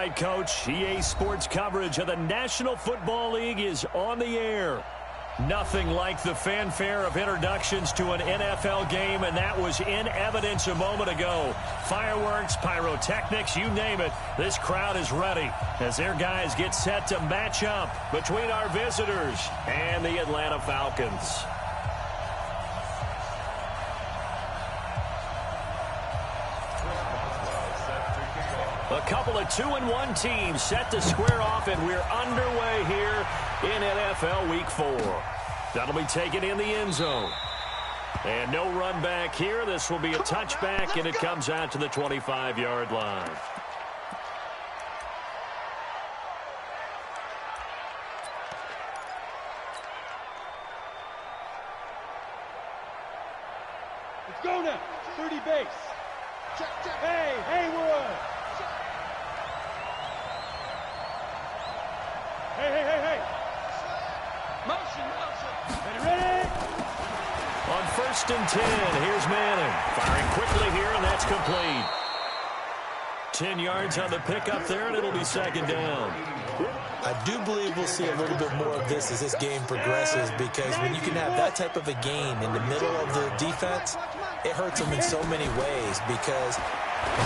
right, Coach. EA Sports coverage of the National Football League is on the air. Nothing like the fanfare of introductions to an NFL game, and that was in evidence a moment ago. Fireworks, pyrotechnics, you name it. This crowd is ready as their guys get set to match up between our visitors and the Atlanta Falcons. A couple of 2-1 teams set to square off, and we're underway here in NFL Week 4. That'll be taken in the end zone. And no run back here. This will be a touchback, and it comes out to the 25-yard line. Let's go now. 30 base. Hey, Haywood. Hey. Motion. Ready? On 1st and 10, here's Manning. Firing quickly here, and that's complete. 10 yards on the pickup there, and it'll be 2nd down. I do believe we'll see a little bit more of this as this game progresses, because when you can have that type of a gain in the middle of the defense, it hurts them in so many ways, because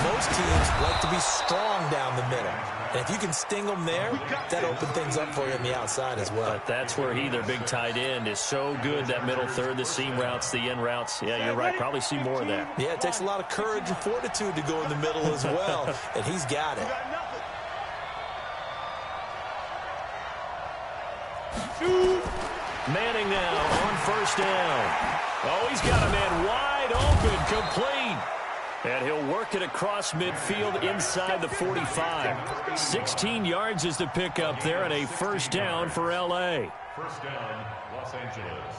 most teams like to be strong down the middle. And if you can sting them there, that opens things up for you on the outside as well. But that's where their big tight end, is so good, that middle third, the seam routes, the in routes. Yeah, you're right. Probably see more of that. Yeah, it takes a lot of courage and fortitude to go in the middle as well, and he's got it. Manning now on 1st down. Oh, he's got a man wide open, complete. And he'll work it across midfield inside the 45. 16 yards is the pickup there, and a 1st down for L.A. 1st down, Los Angeles.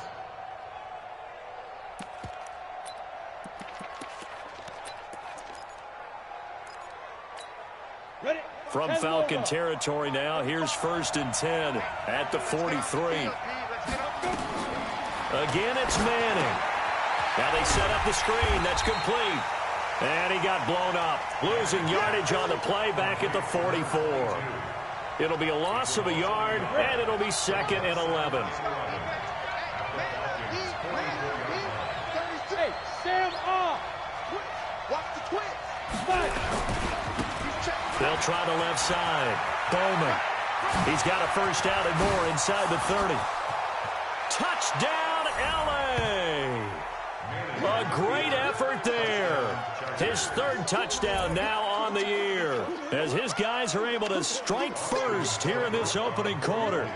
Ready? From Falcon territory now, here's 1st and 10 at the 43. Again, it's Manning. Now they set up the screen. That's complete. And he got blown up. Losing yardage on the play back at the 44. It'll be a loss of a yard, and it'll be 2nd and 11. Sam off. Watch the twist. They'll try the left side. Bowman. He's got a 1st down and more inside the 30. Touchdown, L.A. A great effort there. His 3rd touchdown now on the year, as his guys are able to strike first here in this opening quarter.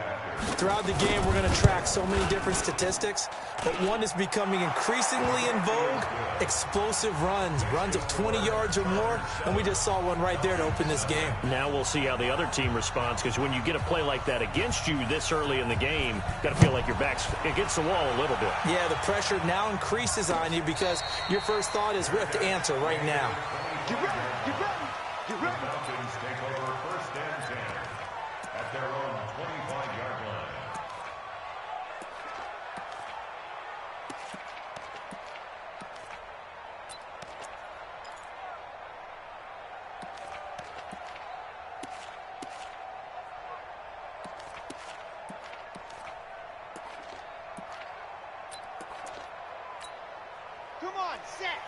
Throughout the game, we're going to track so many different statistics, but one is becoming increasingly in vogue: explosive runs of 20 yards or more, and we just saw one right there to open this game. Now we'll see how the other team responds, because when you get a play like that against you this early in the game, got to feel like your back's against the wall a little bit. Yeah, the pressure now increases on you, because your first thought is we have to answer right now. Get ready. Falcons take over 1st and 10 at their own 25-yard line. Come on, set.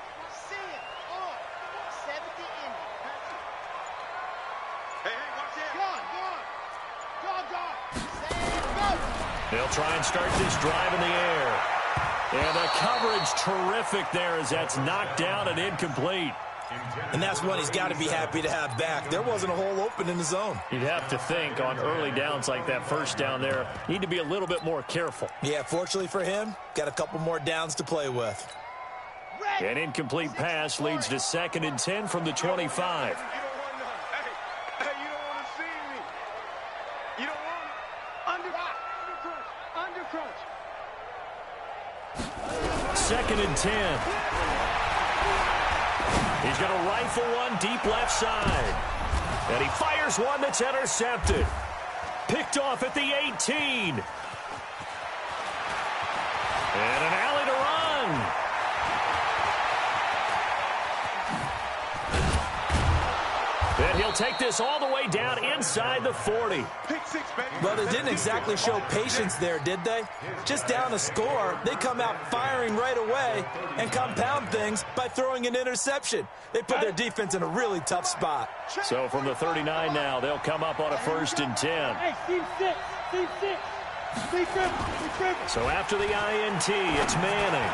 See it. On. 70 in. Hey, watch it. Gone. Set. Go. They'll try and start this drive in the air. And the coverage terrific there, as that's knocked down and incomplete. And that's one he's got to be happy to have back. There wasn't a hole open in the zone. You'd have to think on early downs like that 1st down there, need to be a little bit more careful. Yeah, fortunately for him, got a couple more downs to play with. An incomplete pass leads to 2nd and 10 from the 25. You don't want none. Hey, you don't want to see me. You don't want under crunch. 2nd and 10. He's going to rifle one deep left side. And he fires one that's intercepted. Picked off at the 18. And an alley to run. And he'll They'll take this all the way down inside the 40. Pick six, baby. Well, they didn't exactly show patience there, did they? Just down a score, they come out firing right away and compound things by throwing an interception. They put their defense in a really tough spot. So from the 39 now, they'll come up on a 1st and 10. Hey, team six. So after the INT, it's Manning.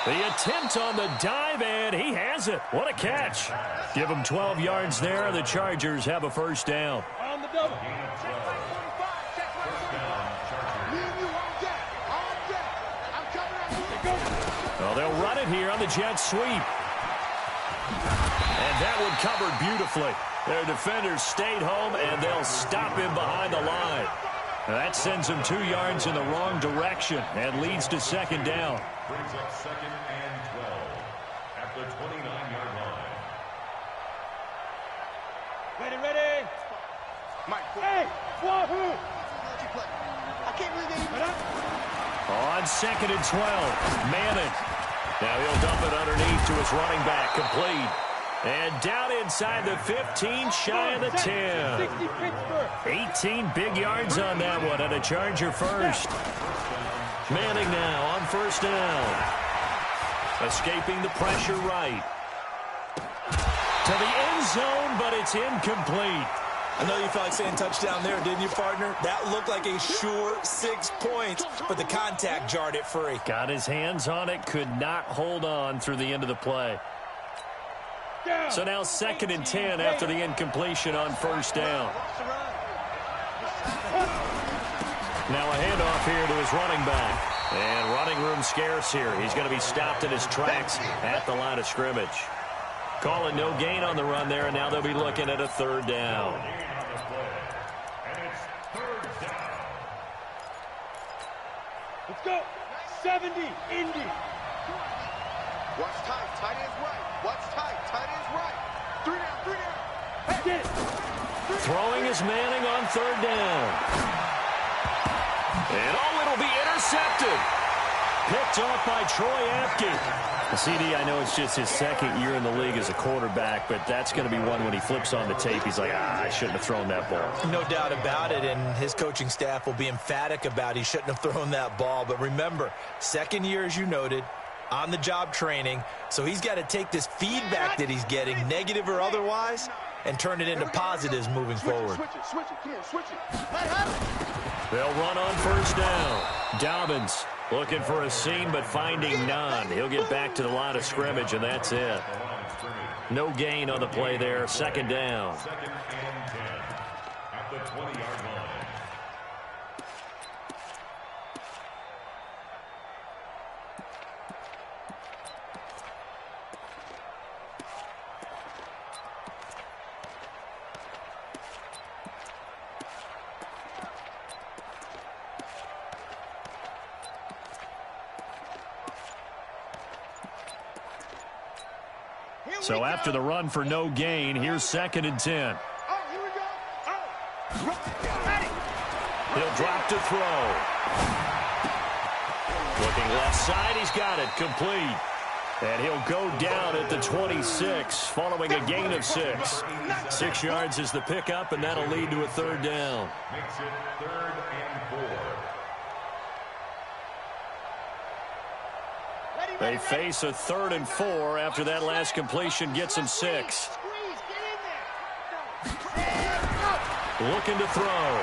The attempt on the dive, and he has it. What a catch. Give him 12 yards there. The Chargers have a 1st down. On the double. Well, they'll run it here on the jet sweep. And that one covered beautifully. Their defenders stayed home, and they'll stop him behind the line. Now that sends him 2 yards in the wrong direction and leads to 2nd down. Brings up 2nd and 12 at the 29-yard line. Ready. Mike, Hey, Wahoo! I can't believe they even... On 2nd and 12, Manning. Now he'll dump it underneath to his running back, complete. And down inside the 15, shy of the 10. 60 Pittsburgh. 18 big yards on that one, and a Charger 1st. Manning now on 1st down. Escaping the pressure right. To the end zone, but it's incomplete. I know you felt like saying touchdown there, didn't you, partner? That looked like a sure 6 points, but the contact jarred it free. Got his hands on it, could not hold on through the end of the play. So now 2nd and 10 after the incompletion on 1st down. Now a handoff here to his running back. And running room scarce here. He's going to be stopped in his tracks at the line of scrimmage. Calling no gain on the run there, and now they'll be looking at a 3rd down. Let's go. 70, Indy. Watch tight. Tight ends right. Watch tight. Tight ends right. 3 down. Get it. Throwing is Manning on 3rd down. And it'll be intercepted. Picked off by Troy Apke. CD, I know it's just his 2nd year in the league as a quarterback, but that's going to be one when he flips on the tape. He's like, I shouldn't have thrown that ball. No doubt about it, and his coaching staff will be emphatic about he shouldn't have thrown that ball. But remember, 2nd year, as you noted, on-the-job training, so he's got to take this feedback that he's getting, negative or otherwise, and turn it into positives moving forward. Switch it. Come on, switch it. They'll run on 1st down. Dobbins looking for a seam, but finding none. He'll get back to the line of scrimmage, and that's it. No gain on the play there. 2nd down. 2nd and 10 at the 20-yard line. So after the run for no gain, here's 2nd and 10. Oh, here we go. Oh. He'll drop to throw. Looking left side, he's got it, complete. And he'll go down at the 26, following a gain of 6. 6 yards is the pickup, and that'll lead to a 3rd down. Makes it 3rd and 4. They face a 3rd and 4 after that last completion gets them 6. Looking to throw.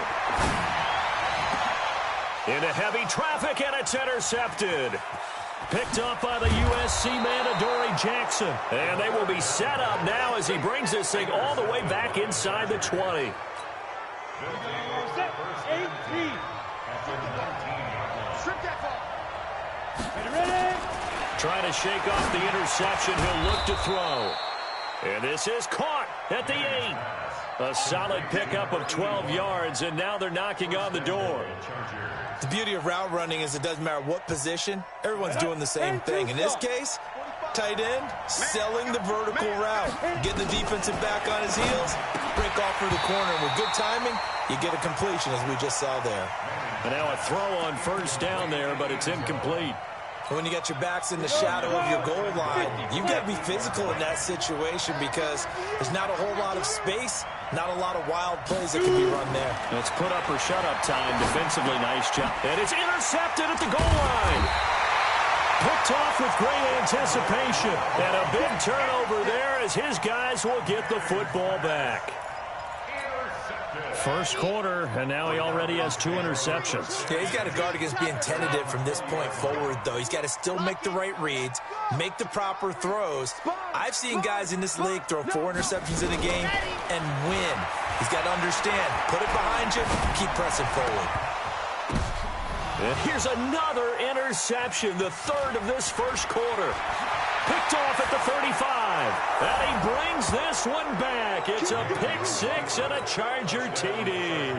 Into heavy traffic, and it's intercepted. Picked up by the USC man, Adoree Jackson. And they will be set up now as he brings this thing all the way back inside the 20. Set 18. Strip that ball. Ready. Trying to shake off the interception. He'll look to throw. And this is caught at the 8. A solid pickup of 12 yards, and now they're knocking on the door. The beauty of route running is it doesn't matter what position, everyone's doing the same thing. In this case, tight end, selling the vertical route. Getting the defensive back on his heels, break off through the corner. With good timing, you get a completion, as we just saw there. And now a throw on 1st down there, but it's incomplete. When you got your backs in the shadow of your goal line, you've got to be physical in that situation because there's not a whole lot of space, not a lot of wild plays that can be run there. It's put up or shut up time. Defensively, nice job. And it's intercepted at the goal line. Picked off with great anticipation. And a big turnover there as his guys will get the football back. First quarter, and now he already has 2 interceptions. Yeah, he's got to guard against being tentative from this point forward, though. He's got to still make the right reads, make the proper throws. I've seen guys in this league throw 4 interceptions in a game and win. He's got to understand, put it behind you, keep pressing forward. And here's another interception, the 3rd of this first quarter. Picked off at the 35. And he brings this one back. It's a pick 6 and a Charger TD.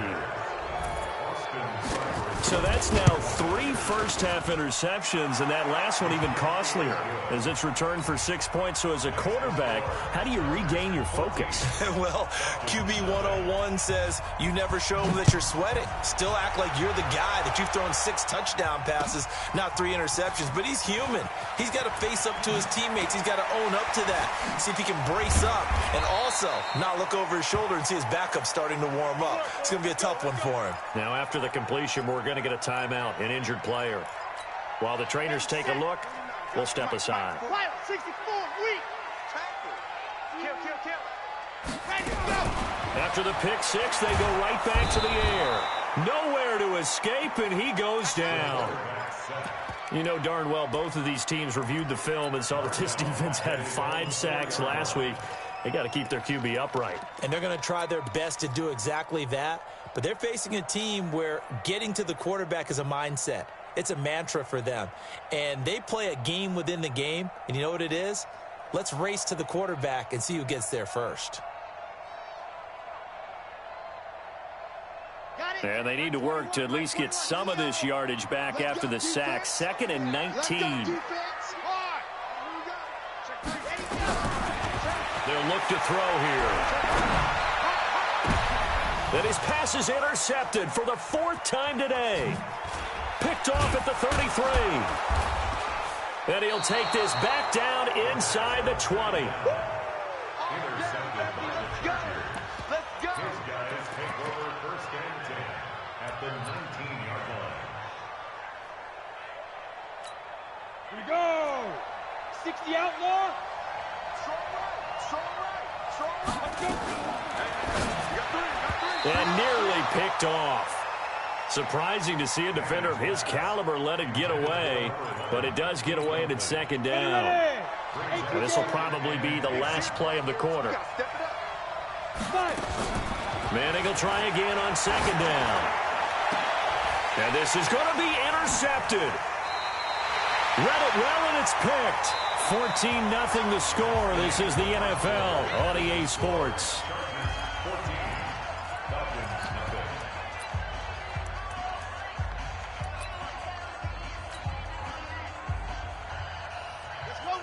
So that's now 3 first-half interceptions, and that last one even costlier as it's returned for 6 points. So as a quarterback, how do you regain your focus? Well, QB 101 says you never show them that you're sweating. Still act like you're the guy, that you've thrown 6 touchdown passes, not 3 interceptions. But he's human. He's got to face up to his teammates. He's got to own up to that. See if he can brace up and also not look over his shoulder and see his backup starting to warm up. It's going to be a tough one for him. Now, after the completion, we're going to get a timeout, an injured player. While the trainers take a look, we'll step aside. 64, weak. Kill. Ready to go. After the pick 6, they go right back to the air. Nowhere to escape, and he goes down. You know darn well both of these teams reviewed the film and saw that this defense had 5 sacks last week. They got to keep their QB upright. And they're going to try their best to do exactly that. But they're facing a team where getting to the quarterback is a mindset. It's a mantra for them. And they play a game within the game. And you know what it is? Let's race to the quarterback and see who gets there first. And they need to work to at least get some of this yardage back after the sack. 2nd and 19. They'll look to throw here. Then his pass is intercepted for the 4th time today. Picked off at the 33. And he'll take this back down inside the 20. His guys take over 1st and 10 at the 19-yard line. Here we go. 60 outlaw. Let's go. And nearly picked off. Surprising to see a defender of his caliber let it get away, but it does get away and it's 2nd down. And this will probably be the last play of the quarter. Manning will try again on 2nd down. And this is going to be intercepted. Read it well, and it's picked. 14-0 the score. This is the NFL on EA Sports.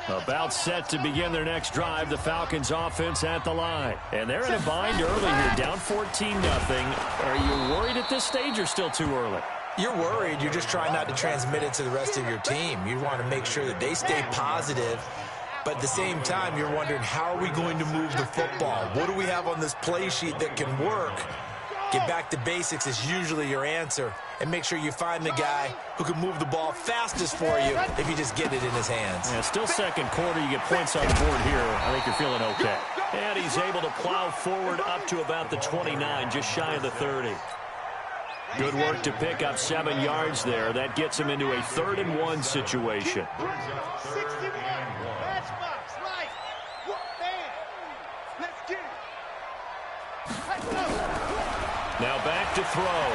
About set to begin their next drive, the Falcons offense at the line. And they're in a bind early here, down 14-0. Are you worried at this stage or still too early? You're worried. You're just trying not to transmit it to the rest of your team. You want to make sure that they stay positive. But at the same time, you're wondering, how are we going to move the football? What do we have on this play sheet that can work? Get back to basics is usually your answer. And make sure you find the guy who can move the ball fastest for you if you just get it in his hands. Yeah, still 2nd quarter. You get points on the board here. I think you're feeling okay. And he's able to plow forward up to about the 29, just shy of the 30. Good work to pick up 7 yards there. That gets him into a 3rd and 1 situation. 61. Matchbox, right. Man. Let's get it. Let's go. Now back to throw.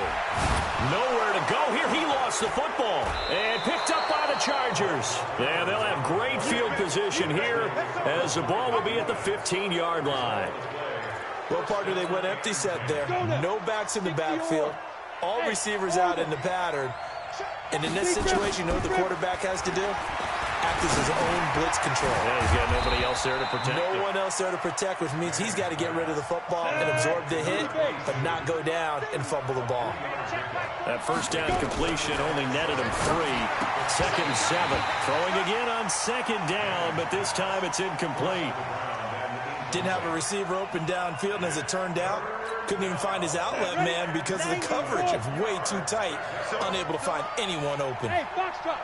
Nowhere to go here. He lost the football. And picked up by the Chargers. And they'll have great field position here as the ball will be at the 15-yard line. Well, partner, they went empty set there. No backs in the backfield. All receivers out in the pattern. And in this situation, you know what the quarterback has to do? Act as his own blitz control. Yeah, he's got nobody else there to protect him. No one else there to protect, which means he's got to get rid of the football and absorb the hit, but not go down and fumble the ball. That 1st down completion only netted him 3. 2nd and 7. Throwing again on 2nd down, but this time it's incomplete. Didn't have a receiver open downfield, and as it turned out, couldn't even find his outlet man because of the coverage. It's way too tight, unable to find anyone open. Hey, box drop.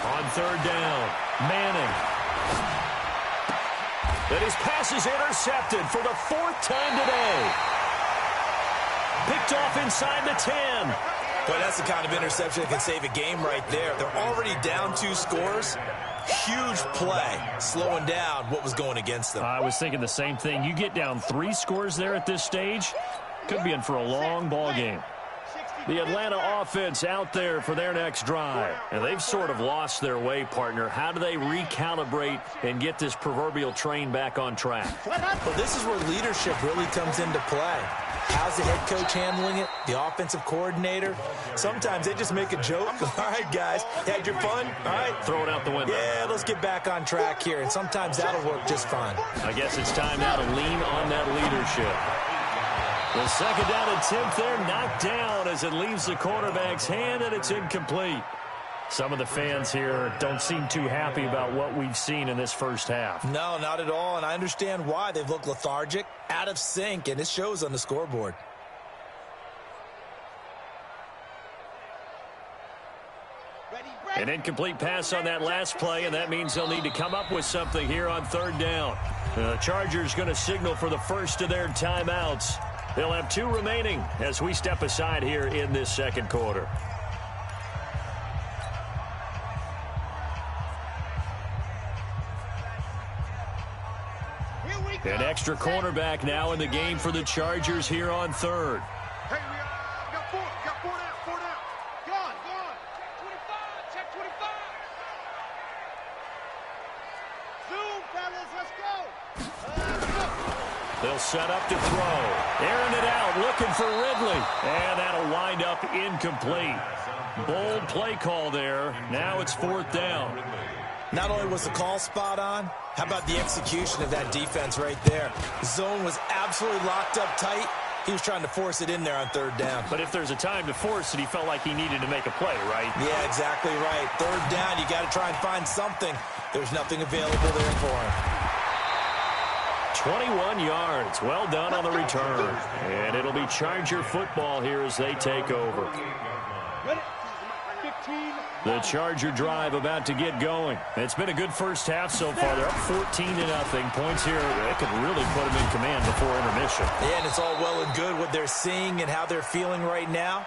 On 3rd down, Manning. And his pass is intercepted for the 4th time today. Picked off inside the 10. Boy, that's the kind of interception that can save a game right there. They're already down 2 scores. Huge play, slowing down what was going against them. I was thinking the same thing. You get down 3 scores there at this stage, could be in for a long ball game. The Atlanta offense out there for their next drive. And they've sort of lost their way, partner. How do they recalibrate and get this proverbial train back on track? Well, this is where leadership really comes into play. How's the head coach handling it? The offensive coordinator? Sometimes they just make a joke. All right, guys, had your fun? All right. Throw it out the window. Yeah, let's get back on track here. And sometimes that'll work just fine. I guess it's time now to lean on that leadership. The 2nd down attempt there knocked down as it leaves the quarterback's hand, and it's incomplete. Some of the fans here don't seem too happy about what we've seen in this first half. No, not at all, and I understand why. They've looked lethargic, out of sync, and it shows on the scoreboard. An incomplete pass on that last play, and that means they'll need to come up with something here on 3rd down. The Chargers going to signal for the first of their timeouts. They'll have 2 remaining as we step aside here in this 2nd quarter. An extra cornerback now in the game for the Chargers here on 3rd. Hey, we got 4 down. Gone. 25, check 25. Zoom, fellas, let's go. They'll set up to throw. Airing it out, looking for Ridley. And that'll wind up incomplete. Bold play call there. Now it's 4th down. Not only was the call spot on, how about the execution of that defense right there? The zone was absolutely locked up tight. He was trying to force it in there on 3rd down. But if there's a time to force it, he felt like he needed to make a play, right? Yeah, exactly right. 3rd down, you got to try and find something. There's nothing available there for him. 21 yards. Well done on the return. And it'll be Charger football here as they take over. Ready? 15. The Charger drive about to get going. It's been a good first half so far. They're up 14-0. Points here, it could really put them in command before intermission. Yeah, and it's all well and good what they're seeing and how they're feeling right now.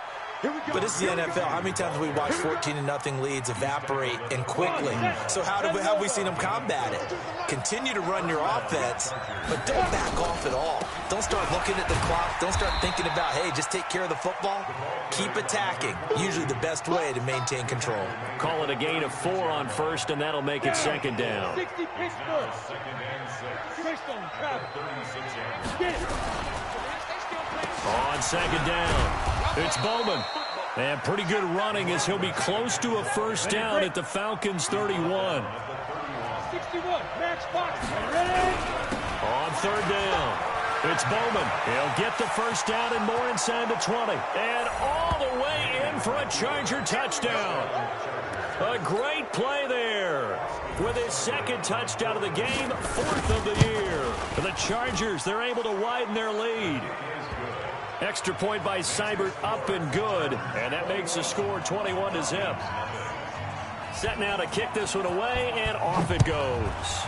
But it's the NFL. How many times have we watched 14-0 leads evaporate and quickly? So how have we seen them combat it? Continue to run your offense, but don't back off at all. Don't start looking at the clock. Don't start thinking about, hey, just take care of the football. Keep attacking. Usually the best way to maintain control. Call it a gain of 4 on 1st, and that'll make it 2nd down. 60 Pittsburgh. Crystal, Travis. Get it. On 2nd down, it's Bowman. And pretty good running as he'll be close to a 1st down at the Falcons' 31. 61, Max Fox. Ready? On 3rd down, it's Bowman. He'll get the 1st down and more inside the 20. And all the way in for a Charger touchdown. A great play there. With his 2nd touchdown of the game, 4th of the year. For the Chargers, they're able to widen their lead. Extra point by Seibert, up and good. And that makes the score 21-0. Set now to kick this one away, and off it goes.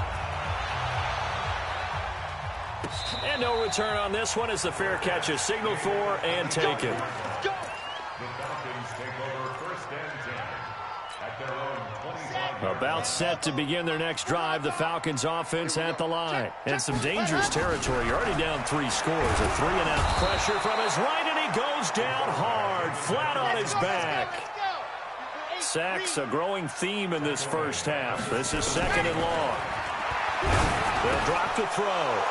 And no return on this one as the fair catch is signaled for and taken. The Falcons take over 1st and 10 at their own 25. About set to begin their next drive, the Falcons offense at the line. And some dangerous territory. You're already down 3 scores. A 3-and-out pressure from his right, and he goes down hard, flat on his back. Sacks, a growing theme in this first half. This is 2nd and long. They'll drop to throw.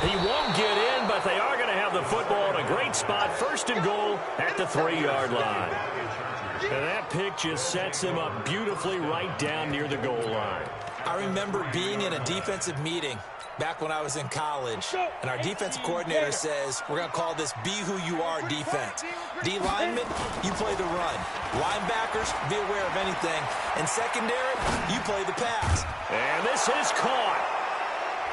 He won't get in, but they are going to have the football in a great spot. 1st and goal at the 3-yard line. And that pick just sets him up beautifully right down near the goal line. I remember being in a defensive meeting back when I was in college, and our defensive coordinator says, we're going to call this be who you are defense. D linemen, you play the run. Linebackers, be aware of anything. And secondary, you play the pass. And this is caught.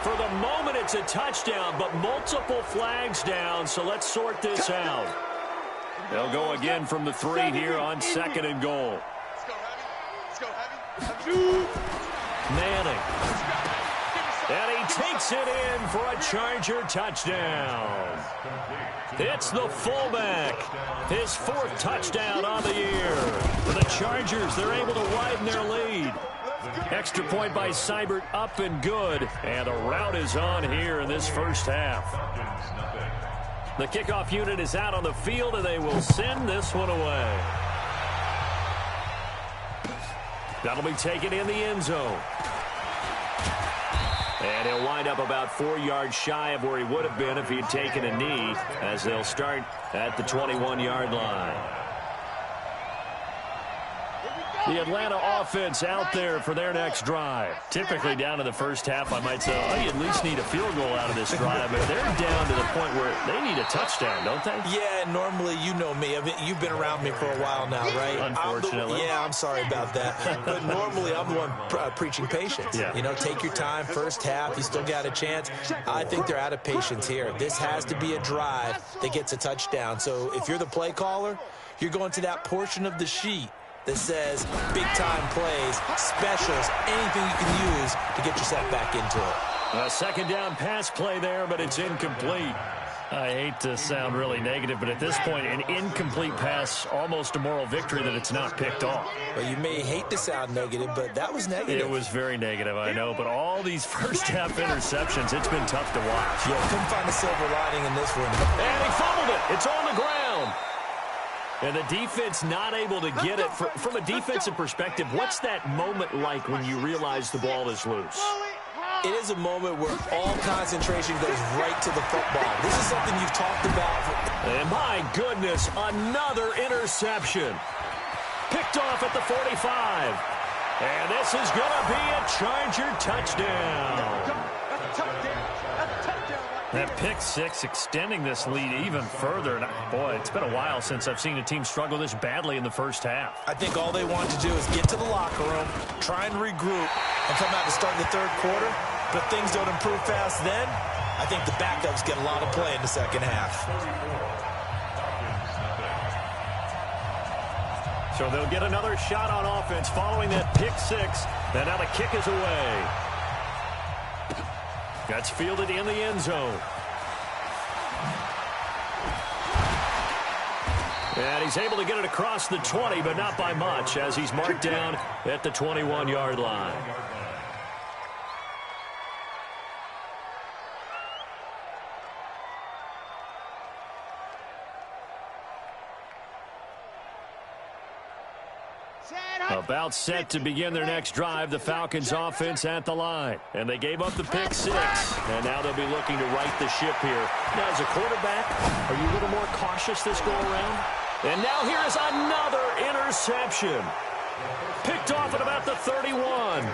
For the moment, it's a touchdown, but multiple flags down, so let's sort this out. They'll go again from the 3 here on 2nd and goal. Let's go, Heavy. Manning. And he takes it in for a Charger touchdown. It's the fullback. His 4th touchdown on the year. For the Chargers, they're able to widen their lead. Extra point by Seibert, up and good. And a rout is on here in this first half. The kickoff unit is out on the field, and they will send this one away. That'll be taken in the end zone. And he'll wind up about 4 yards shy of where he would have been if he had taken a knee, as they'll start at the 21-yard line. The Atlanta offense out there for their next drive. Typically down in the first half, I might say, oh, you at least need a field goal out of this drive. But they're down to the point where they need a touchdown, don't they? Yeah, normally, you know me. I mean, you've been around me for a while now, right? Unfortunately. I'm sorry about that. But normally, I'm the one preaching patience. Yeah. You know, take your time. First half, you still got a chance. I think they're out of patience here. This has to be a drive that gets a touchdown. So if you're the play caller, you're going to that portion of the sheet that says big-time plays, specials, anything you can use to get yourself back into it. A 2nd down pass play there, but it's incomplete. I hate to sound really negative, but at this point, an incomplete pass, almost a moral victory that it's not picked off. Well, you may hate to sound negative, but that was negative. It was very negative, I know, but all these first-half interceptions, it's been tough to watch. Yeah, couldn't find a silver lining in this one. And he fumbled it. It's on the ground. And the defense not able to get it. From a defensive perspective, what's that moment like when you realize the ball is loose? It is a moment where all concentration goes right to the football. This is something you've talked about. And my goodness, another interception. Picked off at the 45. And this is going to be a Charger touchdown. That pick 6 extending this lead even further. And boy, it's been a while since I've seen a team struggle this badly in the first half. I think all they want to do is get to the locker room, try and regroup, and come out to start the 3rd quarter. But if things don't improve fast then, I think the backups get a lot of play in the 2nd half. So they'll get another shot on offense following that pick 6. And now the kick is away. That's fielded in the end zone. And he's able to get it across the 20, but not by much, as he's marked down at the 21-yard line. About set to begin their next drive, the Falcons offense at the line. And they gave up the pick 6, and now they'll be looking to right the ship here. Now, as a quarterback, are you a little more cautious this go-around? And now here is another interception. Picked off at about the 31.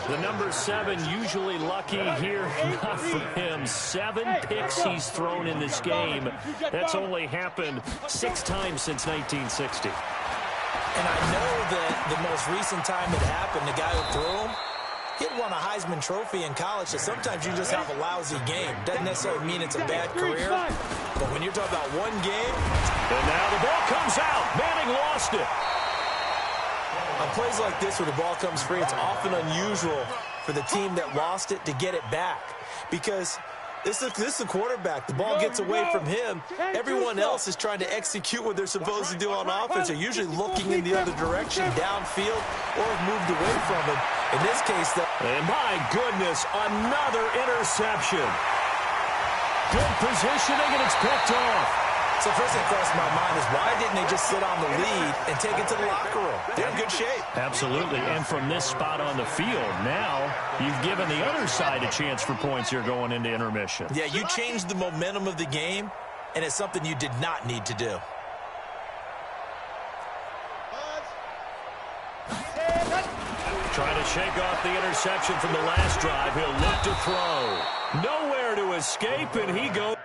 The number 7 usually lucky here. Not for him. 7 picks he's thrown in this game. That's only happened 6 times since 1960. And I know that the most recent time it happened, the guy who threw him, he had won a Heisman Trophy in college, so sometimes you just have a lousy game. Doesn't necessarily mean it's a bad career, but when you're talking about one game. And now the ball comes out. Manning lost it. On plays like this where the ball comes free, it's often unusual for the team that lost it to get it back, because this is a quarterback. The ball gets away from him. Everyone else is trying to execute what they're supposed to do on offense. They're usually looking in the other direction, downfield, or have moved away from him. In this case, and my goodness, another interception. Good positioning, and it's picked off. So first thing crossed my mind is, why didn't they just sit on the lead and take it to the locker room? They're in good shape. Absolutely. And from this spot on the field, now you've given the other side a chance for points here going into intermission. Yeah, you changed the momentum of the game, and it's something you did not need to do. Trying to shake off the interception from the last drive. He'll look to throw. Nowhere to escape, and he goes.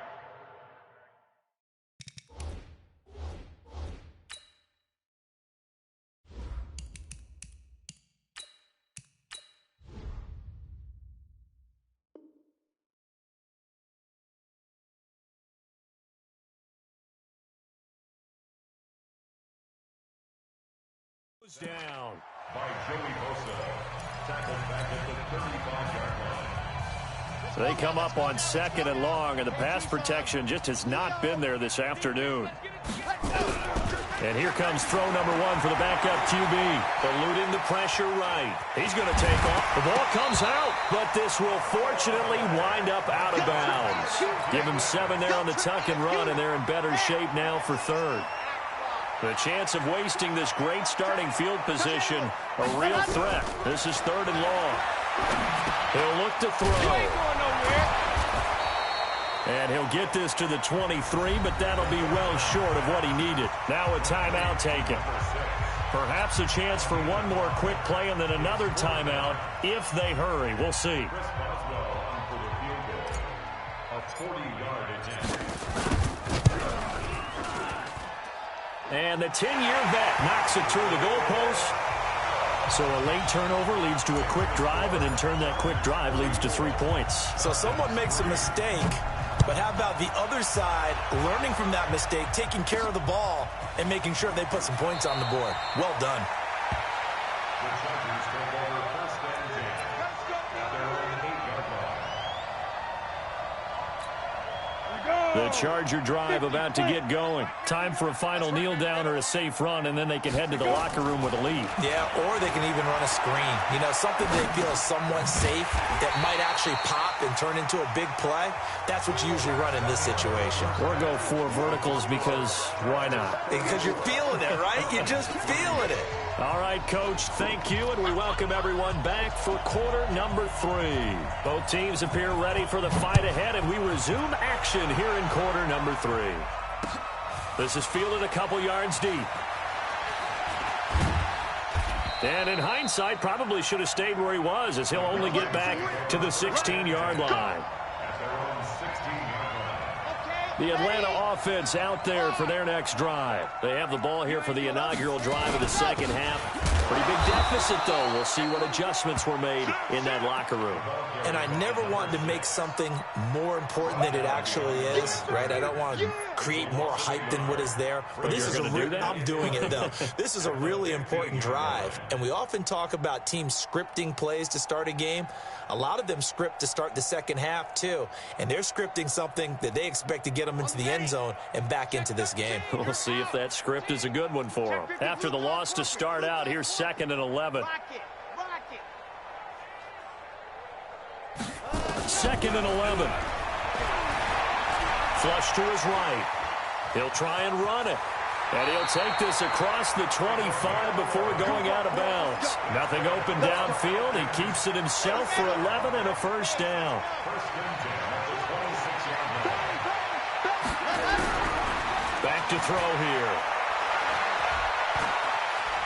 Down by Joey Bosa. Tackled back at the 35-yard line. So they come up on 2nd and long, and the pass protection just has not been there this afternoon. And here comes throw number 1 for the backup QB. Eluding the pressure right. He's going to take off. The ball comes out, but this will fortunately wind up out of bounds. Give him 7 there on the tuck and run, and they're in better shape now for 3rd. The chance of wasting this great starting field position, a real threat. This is 3rd and long. He'll look to throw. And he'll get this to the 23, but that'll be well short of what he needed. Now a timeout taken. Perhaps a chance for one more quick play and then another timeout if they hurry. We'll see. A 40-yard attempt. And the 10-year vet knocks it through the goalpost. So a late turnover leads to a quick drive, and in turn that quick drive leads to 3 points. So someone makes a mistake, but how about the other side learning from that mistake, taking care of the ball, and making sure they put some points on the board? Well done. The Chargers take over 1st and 10 at their own 8-yard line. The Charger drive about to get going. Time for a final kneel down or a safe run, and then they can head to the locker room with a lead. Yeah, or they can even run a screen. You know, something they feel is somewhat safe that might actually pop and turn into a big play. That's what you usually run in this situation. Or go 4 verticals because why not? Because you're feeling it, right? You're just feeling it. All right, Coach, thank you, and we welcome everyone back for quarter number 3. Both teams appear ready for the fight ahead, and we resume action here in quarter number 3. This is fielded a couple yards deep. And in hindsight, probably should have stayed where he was, as he'll only get back to the 16-yard line. The Atlanta offense out there for their next drive. They have the ball here for the inaugural drive of the second half. Pretty big deficit, though. We'll see what adjustments were made in that locker room. And I never wanted to make something more important than it actually is, right? I don't want to create more hype than what is there. But this is I'm doing it, though. This is a really important drive. And we often talk about teams scripting plays to start a game. A lot of them script to start the second half, too. And they're scripting something that they expect to get them into the end zone and back into this game. We'll see if that script is a good one for them. After the loss to start out, here's 2nd and 11. 2nd and 11. Flush to his right. He'll try and run it. And he'll take this across the 25 before going out of bounds. Nothing open downfield. He keeps it himself for 11 and a first down. Back to throw here.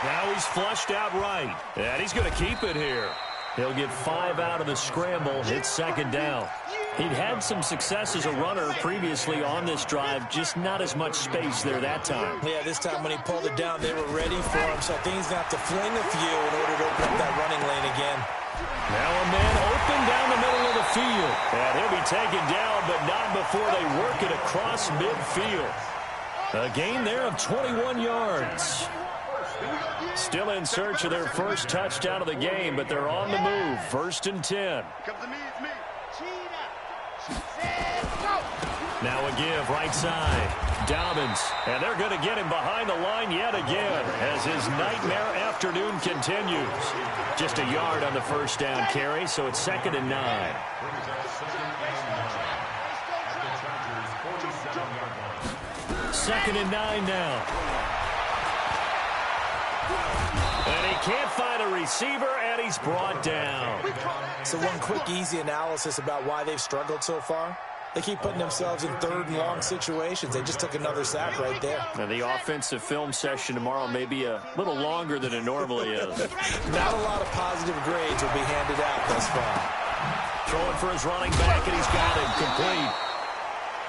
Now he's flushed out right. And he's going to keep it here. He'll get 5 out of the scramble. It's 2nd down. He'd had some success as a runner previously on this drive, just not as much space there that time. Yeah, this time when he pulled it down, they were ready for him. So I think he's going to have to fling a few in order to open up that running lane again. Now a man open down the middle of the field. And he'll be taken down, but not before they work it across midfield. A gain there of 21 yards. Still in search of their first touchdown of the game, but they're on the move. 1st and 10. Now a give right side. Dobbins. And they're going to get him behind the line yet again as his nightmare afternoon continues. Just a yard on the first down carry, so it's 2nd and 9. 2nd and 9 now. And he can't find a receiver, and he's brought down. So one quick, easy analysis about why they've struggled so far. They keep putting themselves in third and long situations. They just took another sack right there. Now, the offensive film session tomorrow may be a little longer than it normally is. Not a lot of positive grades will be handed out thus far. Throwing for his running back, and he's got it complete.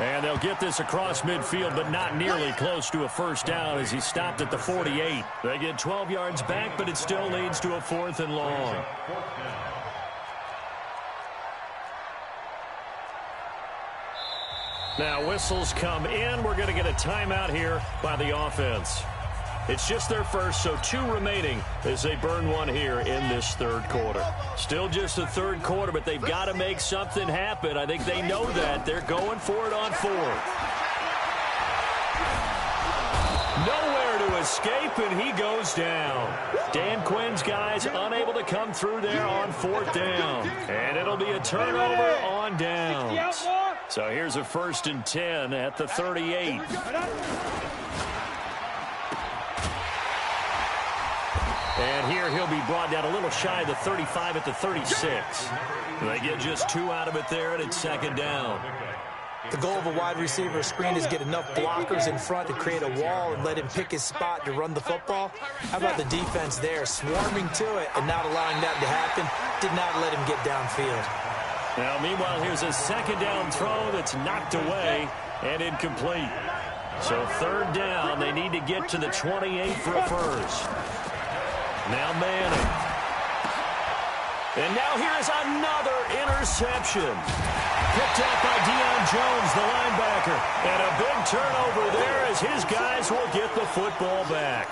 And they'll get this across midfield, but not nearly close to a first down as he stopped at the 48. They get 12 yards back, but it still leads to a 4th and long. Now whistles come in. We're going to get a timeout here by the offense. It's just their first, so 2 remaining as they burn one here in this third quarter. Still just the third quarter, but they've got to make something happen. I think they know that. They're going for it on 4th. Nowhere to escape, and he goes down. Dan Quinn's guys unable to come through there on 4th down. And it'll be a turnover on downs. So here's a 1st and 10 at the 38. And here he'll be brought down a little shy of the 35 at the 36. They get just 2 out of it there, and it's 2nd down. The goal of a wide receiver screen is get enough blockers in front to create a wall and let him pick his spot to run the football. How about the defense there, swarming to it and not allowing that to happen? Did not let him get downfield. Now, meanwhile, here's a 2nd down throw that's knocked away and incomplete. So 3rd down, they need to get to the 28 for a first. Now Manning. And now here's another interception. Picked up by Deion Jones, the linebacker. And a big turnover there as his guys will get the football back.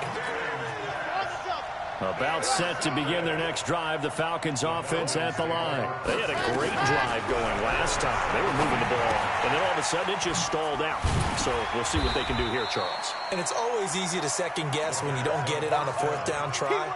About set to begin their next drive, the Falcons offense at the line. They had a great drive going last time. They were moving the ball, and then all of a sudden it just stalled out. So we'll see what they can do here, Charles. And it's always easy to second guess when you don't get it on a 4th down try.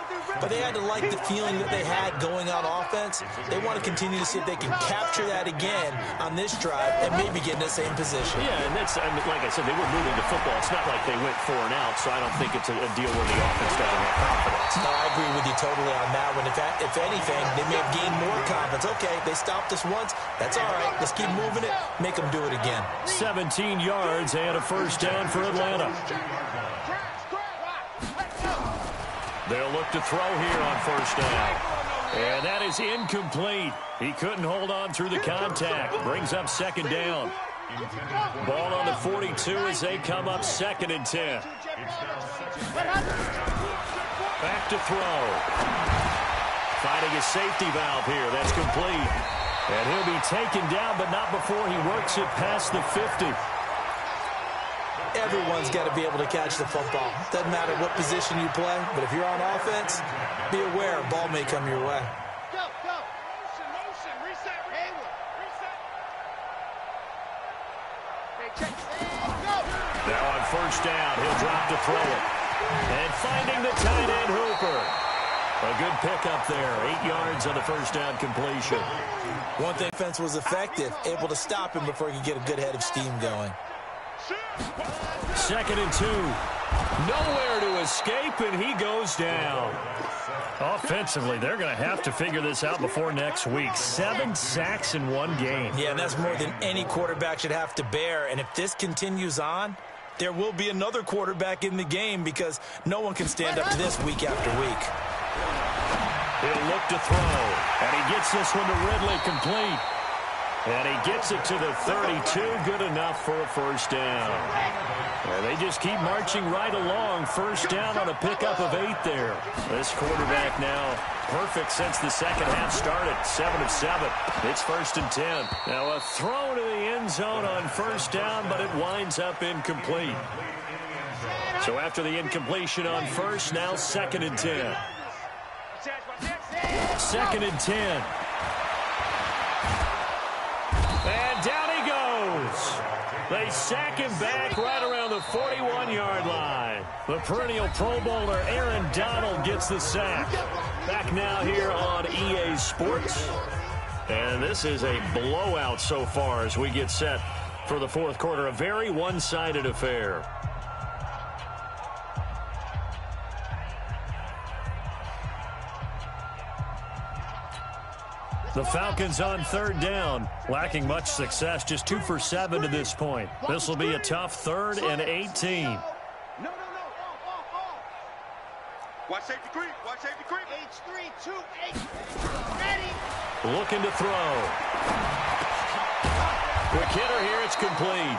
But they had to like the feeling that they had going on offense. They want to continue to see if they can capture that again on this drive and maybe get in the same position. Yeah, and that's, I mean, like I said, they were moving the football. It's not like they went 4 and out, so I don't think it's a deal where the offense doesn't have confidence. No, I agree with you totally on that one. If anything, they may have gained more confidence. Okay, they stopped us once. That's all right. Let's keep moving it. Make them do it again. 17 yards and a 1st down for Atlanta. They'll look to throw here on 1st down. And that is incomplete. He couldn't hold on through the contact. Brings up 2nd down. Ball on the 42 as they come up 2nd and 10. Back to throw. Finding a safety valve here. That's complete. And he'll be taken down, but not before he works it past the 50. Everyone's got to be able to catch the football. Doesn't matter what position you play, but if you're on offense, be aware a ball may come your way. Go, go. Motion, reset. Hayward, reset. Hey, check. Go. Now on 1st down, he'll drop to throw it. And finding the tight end Hooper. A good pickup there. 8 yards on the 1st down completion. One thing, defense was effective, able to stop him before he could get a good head of steam going. 2nd and 2. Nowhere to escape, and he goes down. Offensively, they're going to have to figure this out before next week. 7 sacks in 1 game. Yeah, and that's more than any quarterback should have to bear. And if this continues on, there will be another quarterback in the game because no one can stand up to this week after week. He'll look to throw, and he gets this one to Ridley complete. And he gets it to the 32, good enough for a 1st down. And they just keep marching right along. 1st down on a pickup of 8 there. This quarterback now perfect since the 2nd half started. 7 of 7. It's 1st and 10. Now a throw to the end zone on 1st down, but it winds up incomplete. So after the incompletion on 1st, now 2nd and 10. 2nd and 10. And down he goes. They sack him back right around the 41-yard line. The perennial Pro Bowler Aaron Donald gets the sack. Back now here on EA Sports. And this is a blowout so far as we get set for the 4th quarter. A very one-sided affair. The Falcons on third down, lacking much success, just 2 for 7 to this point. This will be a tough 3rd and 18. No. Watch safety creep. Watch safety creep. H328. Ready. Looking to throw. Quick hitter here. It's complete.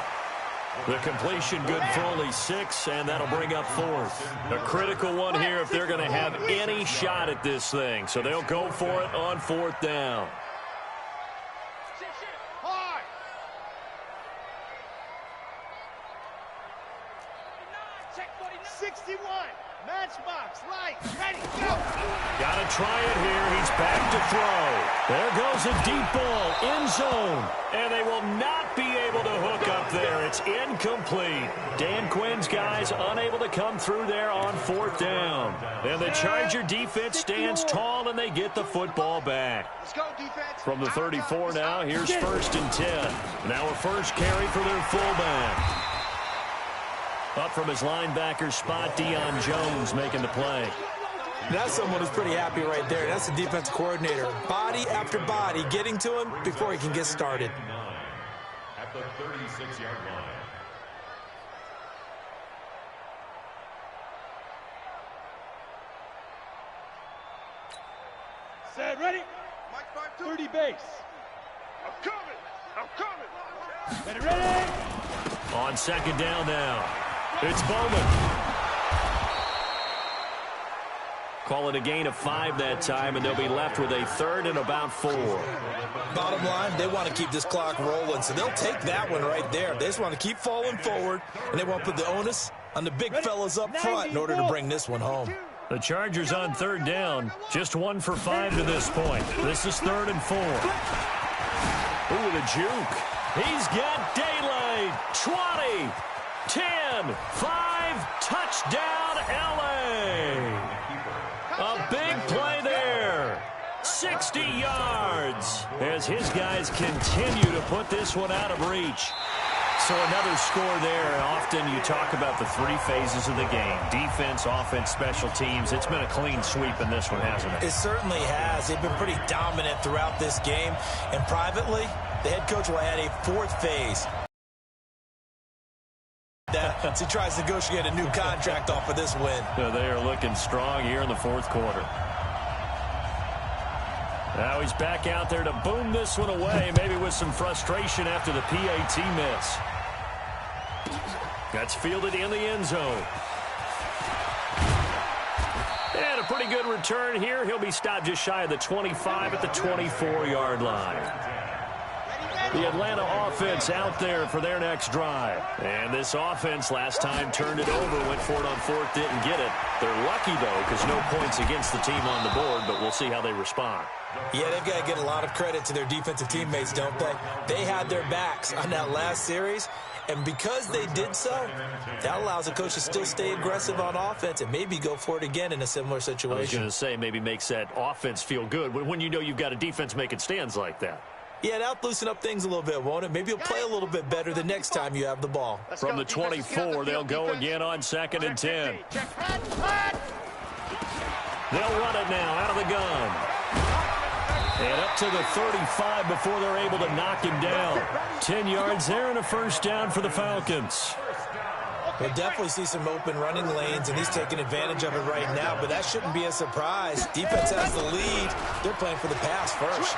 The completion good for only 6, and that'll bring up 4th. A critical one here if they're going to have any shot at this thing. So they'll go for it on 4th down. Hard. 61. Matchbox. Light. Ready. Go. Got to try it here. He's back to throw. There goes a deep ball. End zone. And they will not be able to hook up there. It's incomplete. Dan Quinn's guys unable to come through there on 4th down. And the Charger defense stands tall, and they get the football back. Let's go, defense. From the 34 now, here's 1st and 10. Now a first carry for their fullback. Up from his linebacker spot, Deion Jones making the play. That's someone who's pretty happy right there. That's the defense coordinator. Body after body getting to him before he can get started. At the 36-yard line. Set, ready? 30 base. I'm coming. Ready? On 2nd down now, it's Bowman. Call it a gain of 5 that time, and they'll be left with a 3rd and about 4. Bottom line, they want to keep this clock rolling, so they'll take that one right there. They just want to keep falling forward, and they want to put the onus on the big fellas up front in order to bring this one home. The Chargers on 3rd down, just 1 for 5 to this point. This is 3rd and 4. Ooh, the juke. He's got daylight. 20, 10, 5, touchdown, L.A. A big play there. 60 yards as his guys continue to put this one out of reach. So another score there. Often you talk about the 3 phases of the game. Defense, offense, special teams. It's been a clean sweep in this one, hasn't it? It certainly has. They've been pretty dominant throughout this game. And privately, the head coach will add a 4th phase. As he tries to negotiate a new contract off of this win. So they are looking strong here in the 4th quarter. Now he's back out there to boom this one away, maybe with some frustration after the PAT miss. That's fielded in the end zone. And a pretty good return here. He'll be stopped just shy of the 25 at the 24-yard line. The Atlanta offense out there for their next drive. And this offense last time turned it over, went for it on 4th, didn't get it. They're lucky, though, because no points against the team on the board, but we'll see how they respond. Yeah, they've got to get a lot of credit to their defensive teammates, don't they? They had their backs on that last series, and because they did so, that allows the coach to still stay aggressive on offense and maybe go for it again in a similar situation. I was going to say, maybe makes that offense feel good when you know you've got a defense making stands like that. Yeah, that'll loosen up things a little bit, won't it? Maybe you'll play a little bit better the next time you have the ball. From the 24, they'll go again on 2nd and 10. They'll run it now out of the gun. And up to the 35 before they're able to knock him down. 10 yards there and a first down for the Falcons. We'll definitely see some open running lanes, and he's taking advantage of it right now, but that shouldn't be a surprise. Defense has the lead. They're playing for the pass first.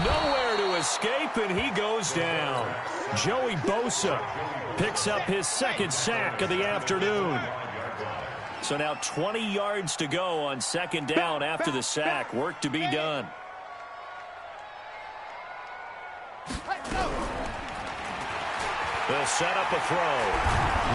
Nowhere to escape, and he goes down. Joey Bosa picks up his 2nd sack of the afternoon. So now 20 yards to go on 2nd down after the sack. Work to be done. They'll set up a throw.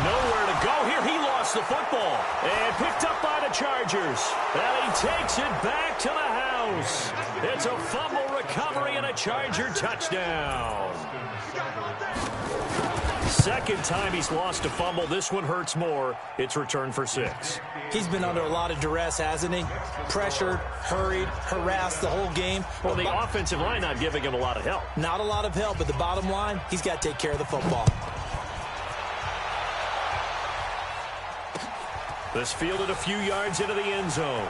Nowhere to go here. He lost the football and picked up by the Chargers. And he takes it back to the house. It's a fumble recovery and a Charger touchdown. 2nd time he's lost a fumble. This one hurts more. It's returned for 6. He's been under a lot of duress, hasn't he? Pressured, hurried, harassed the whole game. Well, the offensive line not giving him a lot of help. Not a lot of help, but the bottom line, he's got to take care of the football. This fielded a few yards into the end zone.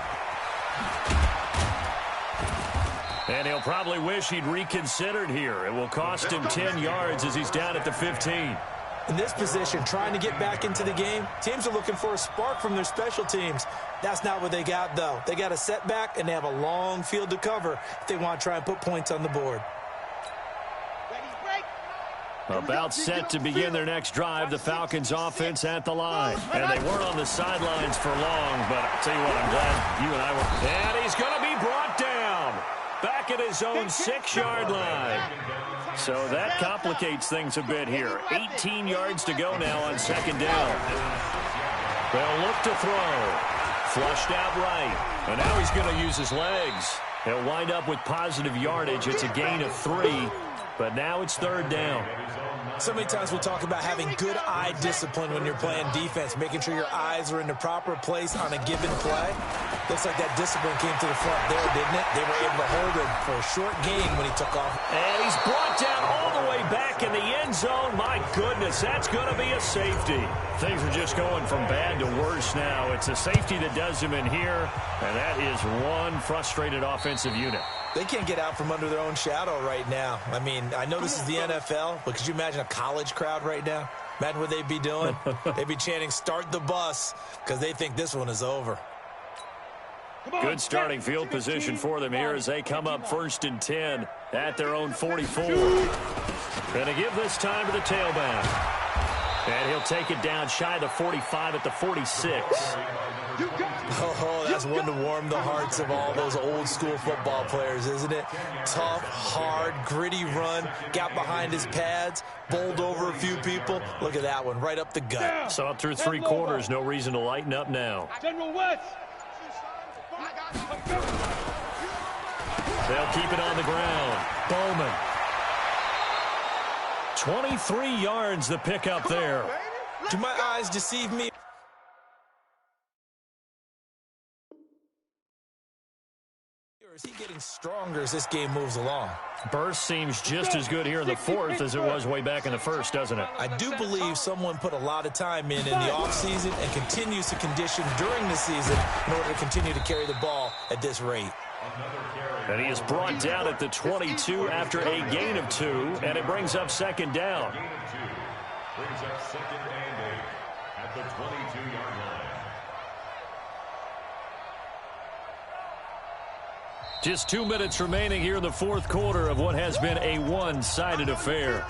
And he'll probably wish he'd reconsidered here. It will cost him 10 yards as he's down at the 15. In this position, trying to get back into the game, teams are looking for a spark from their special teams. That's not what they got, though. They got a setback, and they have a long field to cover if they want to try and put points on the board. About set to begin their next drive, the Falcons offense at the line. And they weren't on the sidelines for long, but I'll tell you what, I'm glad you and I were. And he's going to be brought down back at his own 6-yard line. So that complicates things a bit here. 18 yards to go now on second down. They'll look to throw. Flushed out right. And now he's going to use his legs. He'll wind up with positive yardage. It's a gain of 3. But now it's third down. So many times we talk about having good eye discipline when you're playing defense, making sure your eyes are in the proper place on a given play. Looks like that discipline came to the front there, didn't it? They were able to hold him for a short gain when he took off. And he's brought down all the way back in the end zone. My goodness, that's going to be a safety. Things are just going from bad to worse now. It's a safety that does him in here, and that is one frustrated offensive unit. They can't get out from under their own shadow right now. I mean, I know this is the NFL, but could you imagine a college crowd right now? Imagine what they'd be doing. They'd be chanting, "Start the bus," because they think this one is over. Good starting field position for them here as they come up 1st and 10 at their own 44. Going to give this time to the tailback. And he'll take it down shy of the 45 at the 46. Oh, that's one to warm the hearts of all those old school football players, isn't it? Tough, hard, gritty run, got behind his pads, bowled over a few people. Look at that one, right up the gut. So up through 3 quarters, no reason to lighten up now. General West. They'll keep it on the ground. Bowman. 23 yards the pickup there. Do my eyes deceive me? Or is he getting stronger as this game moves along? Burst seems just as good here in the 4th as it was way back in the 1st, doesn't it? I do believe someone put a lot of time in the offseason and continues to condition during the season in order to continue to carry the ball at this rate. And he is brought down at the 22 after a gain of 2, and it brings up second down. Gain of 2. Brings up 2nd and 8 at the 22-yard line. Just 2 minutes remaining here in the 4th quarter of what has been a one-sided affair.